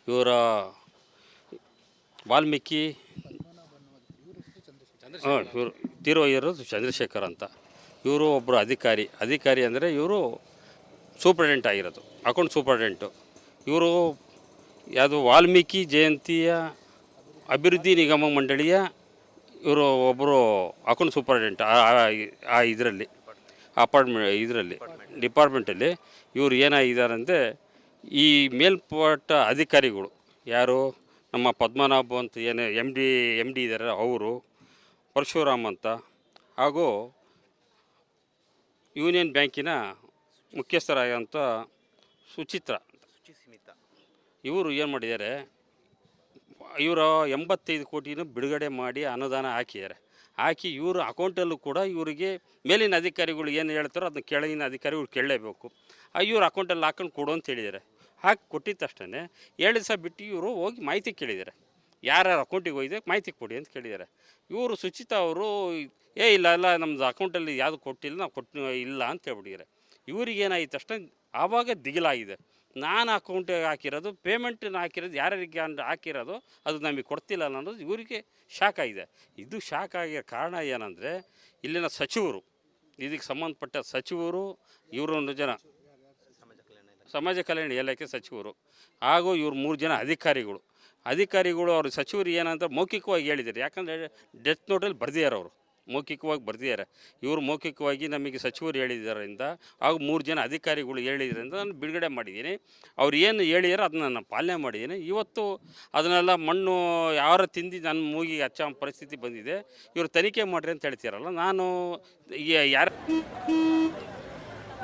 ಇವರ ವಾಲ್ಮೀಕಿ ಇವರು ತೀರೋಗಿರೋದು ಚಂದ್ರಶೇಖರ್ ಅಂತ. ಇವರು ಒಬ್ಬರು ಅಧಿಕಾರಿ ಅಂದರೆ ಇವರು ಸೂಪ್ರಿಡೆಂಟ್ ಆಗಿರೋದು, ಅಕೌಂಟ್ ಸೂಪ್ರಿಡೆಂಟು. ಇವರು ಯಾವುದು ವಾಲ್ಮೀಕಿ ಜಯಂತಿಯ ಅಭಿವೃದ್ಧಿ ನಿಗಮ ಮಂಡಳಿಯ ಇವರು ಒಬ್ಬರು ಅಕೌಂಟ್ ಸೂಪರ್ಡೆಂಟ್ ಆ ಇದರಲ್ಲಿ ಡಿಪಾರ್ಟ್ಮೆಂಟಲ್ಲಿ ಇವರು ಏನಾಗಿದ್ದಾರಂದರೆ, ಈ ಮೇಲ್ಪಟ್ಟ ಅಧಿಕಾರಿಗಳು ಯಾರು ನಮ್ಮ ಪದ್ಮನಾಭ ಅಂತ ಏನು ಎಮ್ ಡಿ ಇದ್ದಾರೆ, ಅವರು ಪರಶುರಾಮ್ ಅಂತ, ಹಾಗೂ ಯೂನಿಯನ್ ಬ್ಯಾಂಕಿನ ಮುಖ್ಯಸ್ಥರಾದಂಥ ಸುಚಿತ್ರ ಇವರು ಏನು ಮಾಡಿದ್ದಾರೆ, ಇವರ 85 ಕೋಟಿನ ಬಿಡುಗಡೆ ಮಾಡಿ ಅನುದಾನ ಹಾಕಿ ಇವ್ರ ಅಕೌಂಟಲ್ಲೂ ಕೂಡ ಇವರಿಗೆ ಮೇಲಿನ ಅಧಿಕಾರಿಗಳು ಏನು ಹೇಳ್ತಾರೋ ಅದನ್ನ ಕೆಳಗಿನ ಅಧಿಕಾರಿಗಳು ಕೇಳಲೇಬೇಕು. ಇವ್ರ ಅಕೌಂಟಲ್ಲಿ ಹಾಕೊಂಡು ಕೊಡು ಅಂತ ಹೇಳಿದ್ದಾರೆ. ಹಾಕಿ ಕೊಟ್ಟಿದ್ದ ತಕ್ಷಣ 7 ದಿವಸ ಬಿಟ್ಟು ಇವರು ಹೋಗಿ ಮಾಹಿತಿ ಕೇಳಿದ್ದಾರೆ, ಯಾರ್ಯಾರ ಅಕೌಂಟಿಗೆ ಹೋಗಿದೆ ಮಾಹಿತಿ ಕೊಡಿ ಅಂತ ಕೇಳಿದ್ದಾರೆ. ಇವರು ಸುಚಿತಾ ಅವರು ಇಲ್ಲ ನಮ್ಮದು ಅಕೌಂಟಲ್ಲಿ ಯಾವುದು ಕೊಟ್ಟಿಲ್ಲ, ನಾವು ಇಲ್ಲ ಅಂತ ಹೇಳ್ಬಿಟ್ಟಿದ್ದಾರೆ. ಇವ್ರಿಗೇನಾಗಿತ್ತು ತಕ್ಷಣ ಆವಾಗ ದಿಗಿಲಾಗಿದೆ. ನಾನು ಅಕೌಂಟಿಗೆ ಹಾಕಿರೋದು, ಪೇಮೆಂಟನ್ನು ಹಾಕಿರೋದು ಯಾರ್ಯಾರಿಗೆ ಹಾಕಿರೋದು ಅದು ನಮಗೆ ಕೊಡ್ತಿಲ್ಲ ಅನ್ನೋದು ಇವರಿಗೆ ಶಾಕ್ ಆಗಿದೆ. ಇದು ಶಾಕ್ ಆಗಿರೋ ಕಾರಣ ಏನಂದರೆ, ಇಲ್ಲಿನ ಸಚಿವರು, ಇದಕ್ಕೆ ಸಂಬಂಧಪಟ್ಟ ಸಚಿವರು, ಇವರು ಜನ ಸಮಾಜ ಕಲ್ಯಾಣ ಇಲಾಖೆ ಸಚಿವರು ಹಾಗೂ ಇವ್ರು 3 ಜನ ಅಧಿಕಾರಿಗಳು ಅವ್ರ ಸಚಿವರು ಏನಂತ ಮೌಖಿಕವಾಗಿ ಹೇಳಿದ್ದಾರೆ. ಯಾಕಂದರೆ ಡೆತ್ ನೋಟಲ್ಲಿ ಬರೆದಿದ್ದಾರೆ, ಅವರು ಮೌಖಿಕವಾಗಿ ಬರೆದಿದ್ದಾರೆ. ಇವರು ಮೌಖಿಕವಾಗಿ ನಮಗೆ ಸಚಿವರು ಹೇಳಿದ್ದರಿಂದ ಹಾಗೂ 3 ಜನ ಅಧಿಕಾರಿಗಳು ಹೇಳಿದ್ರಿಂದ ನಾನು ಬಿಡುಗಡೆ ಮಾಡಿದ್ದೀನಿ. ಅವ್ರು ಏನು ಹೇಳಿದಾರೋ ಅದನ್ನ ನಾನು ಪಾಲನೆ ಮಾಡಿದ್ದೀನಿ. ಇವತ್ತು ಅದನ್ನೆಲ್ಲ ಮಣ್ಣು ಯಾರ ತಿಂದು ನನ್ನ ಮೂಗಿಗೆ ಹಚ್ಚೋ ಪರಿಸ್ಥಿತಿ ಬಂದಿದೆ. ಇವರು ತನಿಖೆ ಮಾಡಿರಿ ಅಂತ ಹೇಳ್ತೀರಲ್ಲ, ನಾನು ಯಾರು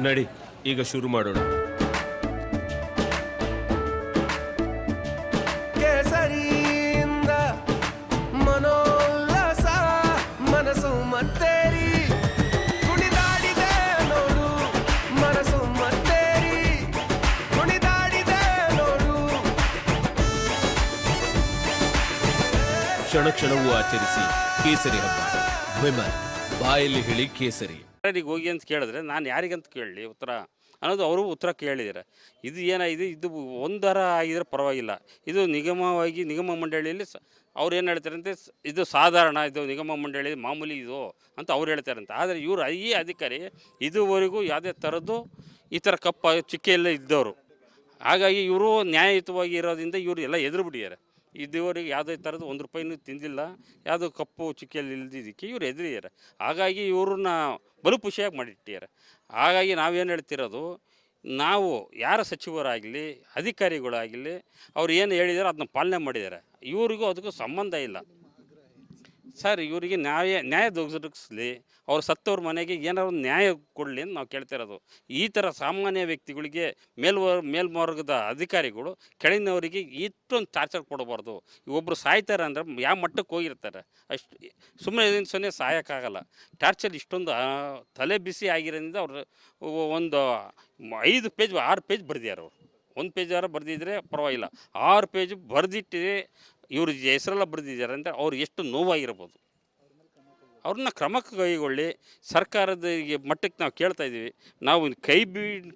ನಡಿ ಈಗ ಶುರು ಮಾಡೋಣ. ಕ್ಷಣ ಕ್ಷಣವೂ ಆಚರಿಸಿ ಕೇಸರಿ ಹಬ್ಬ. ವಿಮಲ್ ಬಾಯಲ್ಲಿ ಹೇಳಿ ಕೇಸರಿ. ಹೋಗಿ ಅಂತ ಕೇಳಿದ್ರೆ ನಾನು ಯಾರಿಗಂತ ಕೇಳಲಿ ಉತ್ತರ ಅನ್ನೋದು ಅವರು ಉತ್ತರ ಕೇಳಿದ್ದಾರೆ. ಇದು ಏನಾಗಿದೆ, ಇದು ಒಂದರ ಆಗಿದ್ರೆ ಪರವಾಗಿಲ್ಲ. ಇದು ನಿಗಮ ಮಂಡಳಿಯಲ್ಲಿ ಅವ್ರು ಏನು ಹೇಳ್ತಾರಂತೆ, ಇದು ಸಾಧಾರಣ, ಇದು ನಿಗಮ ಮಂಡಳಿ ಮಾಮೂಲಿ ಇದು ಅಂತ ಅವ್ರು ಹೇಳ್ತಾರಂತೆ. ಆದರೆ ಇವರು ಈ ಅಧಿಕಾರಿ ಇದುವರೆಗೂ ಯಾವುದೇ ಥರದ್ದು ಈ ಥರ ಚಿಕ್ಕೆಲ್ಲ ಇದ್ದವರು. ಹಾಗಾಗಿ ಇವರು ನ್ಯಾಯಯುತವಾಗಿ ಇರೋದ್ರಿಂದ ಇವರು ಎಲ್ಲ ಎದುರುಬಿಟ್ಟಿದ್ದಾರೆ. ಇದುವರೆಗೆ ಯಾವುದೇ ಥರದ್ದು 1 ರೂಪಾಯಿನೂ ತಿಂದಿಲ್ಲ, ಯಾವುದೋ ಕಪ್ಪು ಚಿಕ್ಕೆಯಲ್ಲಿ ಇಲ್ದಿದ್ದಕ್ಕೆ ಇವರು ಎದುರಿದ್ದಾರೆ. ಹಾಗಾಗಿ ಇವ್ರನ್ನ ಬಲುಪುಷಿಯಾಗಿ ಮಾಡಿಟ್ಟಿದ್ದಾರೆ. ಹಾಗಾಗಿ ನಾವೇನು ಹೇಳ್ತಿರೋದು, ನಾವು ಯಾರ ಸಚಿವರಾಗಲಿ ಅಧಿಕಾರಿಗಳಾಗಲಿ ಅವ್ರು ಏನು ಹೇಳಿದಾರೋ ಅದನ್ನ ಪಾಲನೆ ಮಾಡಿದ್ದಾರೆ. ಇವರಿಗೂ ಅದಕ್ಕೂ ಸಂಬಂಧ ಇಲ್ಲ ಸರ್. ಇವರಿಗೆ ನ್ಯಾಯ ದೊರಕಿಸ್ಲಿ, ಅವ್ರು ಸತ್ತವ್ರ ಮನೆಗೆ ಏನಾದ್ರು ನ್ಯಾಯ ಕೊಡಲಿ ಅಂತ ನಾವು ಕೇಳ್ತಿರೋದು. ಈ ಥರ ಸಾಮಾನ್ಯ ವ್ಯಕ್ತಿಗಳಿಗೆ ಮೇಲ್ವರ್ಗದ ಅಧಿಕಾರಿಗಳು ಕೆಳಗಿನವರಿಗೆ ಇಷ್ಟೊಂದು ಟಾರ್ಚರ್ ಕೊಡಬಾರ್ದು. ಒಬ್ಬರು ಸಾಯ್ತಾರೆ ಅಂದರೆ ಯಾವ ಮಟ್ಟಕ್ಕೆ ಹೋಗಿರ್ತಾರೆ, ಅಷ್ಟು ಸುಮ್ಮನೆ ಸಾಯೋಕ್ಕಾಗಲ್ಲ. ಟಾರ್ಚರ್ ಇಷ್ಟೊಂದು ತಲೆ ಬಿಸಿ ಆಗಿರೋದ್ರಿಂದ ಅವರು ಒಂದು 5 ಪೇಜ್ 6 ಪೇಜ್ ಬರೆದಿದ್ದಾರೆ. ಅವರು 1 ಪೇಜಾರ ಬರೆದಿದ್ರೆ ಪರವಾಗಿಲ್ಲ, 6 ಪೇಜ್ ಬರೆದಿಟ್ಟು ಇವ್ರ ಹೆಸರೆಲ್ಲ ಬರೆದಿದ್ದಾರೆ ಅಂದರೆ ಅವ್ರು ಎಷ್ಟು ನೋವಾಗಿರ್ಬೋದು. ಅವ್ರನ್ನ ಕ್ರಮಕ್ಕೆ ಕೈಗೊಳ್ಳಿ. ಸರ್ಕಾರದ ಮಟ್ಟಕ್ಕೆ ನಾವು ಕೇಳ್ತಾ ಇದ್ದೀವಿ, ನಾವು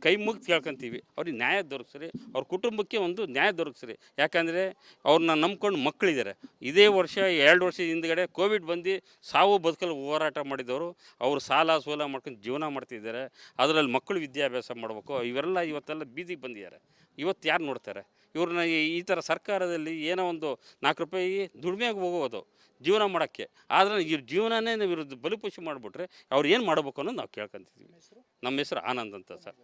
ಕೈ ಮುಗ್ದು ಕೇಳ್ಕೊತೀವಿ. ಅವ್ರಿಗೆ ನ್ಯಾಯ ದೊರಕಿಸ್ರಿ, ಅವ್ರ ಕುಟುಂಬಕ್ಕೆ ಒಂದು ನ್ಯಾಯ ದೊರಕಿಸ್ರಿ. ಯಾಕಂದರೆ ಅವ್ರನ್ನ ನಂಬ್ಕೊಂಡು ಮಕ್ಕಳಿದ್ದಾರೆ. ಇದೇ ವರ್ಷ 2 ವರ್ಷದ ಹಿಂದ್ಗಡೆ ಕೋವಿಡ್ ಬಂದು ಸಾವು ಬದುಕಲು ಹೋರಾಟ ಮಾಡಿದವರು, ಅವರು ಸಾಲ ಸೋಲ ಮಾಡ್ಕೊಂಡು ಜೀವನ ಮಾಡ್ತಿದ್ದಾರೆ. ಅದರಲ್ಲಿ ಮಕ್ಕಳು ವಿದ್ಯಾಭ್ಯಾಸ ಮಾಡಬೇಕು. ಇವರೆಲ್ಲ ಇವತ್ತೆಲ್ಲ ಬೀದಿಗೆ ಬಂದಿದ್ದಾರೆ. ಇವತ್ತು ಯಾರು ನೋಡ್ತಾರೆ ಇವ್ರನ್ನ? ಈ ಥರ ಸರ್ಕಾರದಲ್ಲಿ ಏನೋ ಒಂದು 4 ರೂಪಾಯಿ ದುಡಿಮೆಗೆ ಹೋಗೋದು ಜೀವನ ಮಾಡೋಕ್ಕೆ. ಆದರೆ ಇವ್ರ ಜೀವನನೇ ವಿರುದ್ಧ ಬಲಿಪುಷಿ ಮಾಡಿಬಿಟ್ರೆ ಅವ್ರು ಏನು ಮಾಡಬೇಕು ಅನ್ನೋದು ನಾವು ಕೇಳ್ಕೊತಿದ್ದೀವಿ. ನಮ್ಮ ಹೆಸರು ಆನಂದ್ ಅಂತ ಸರ್.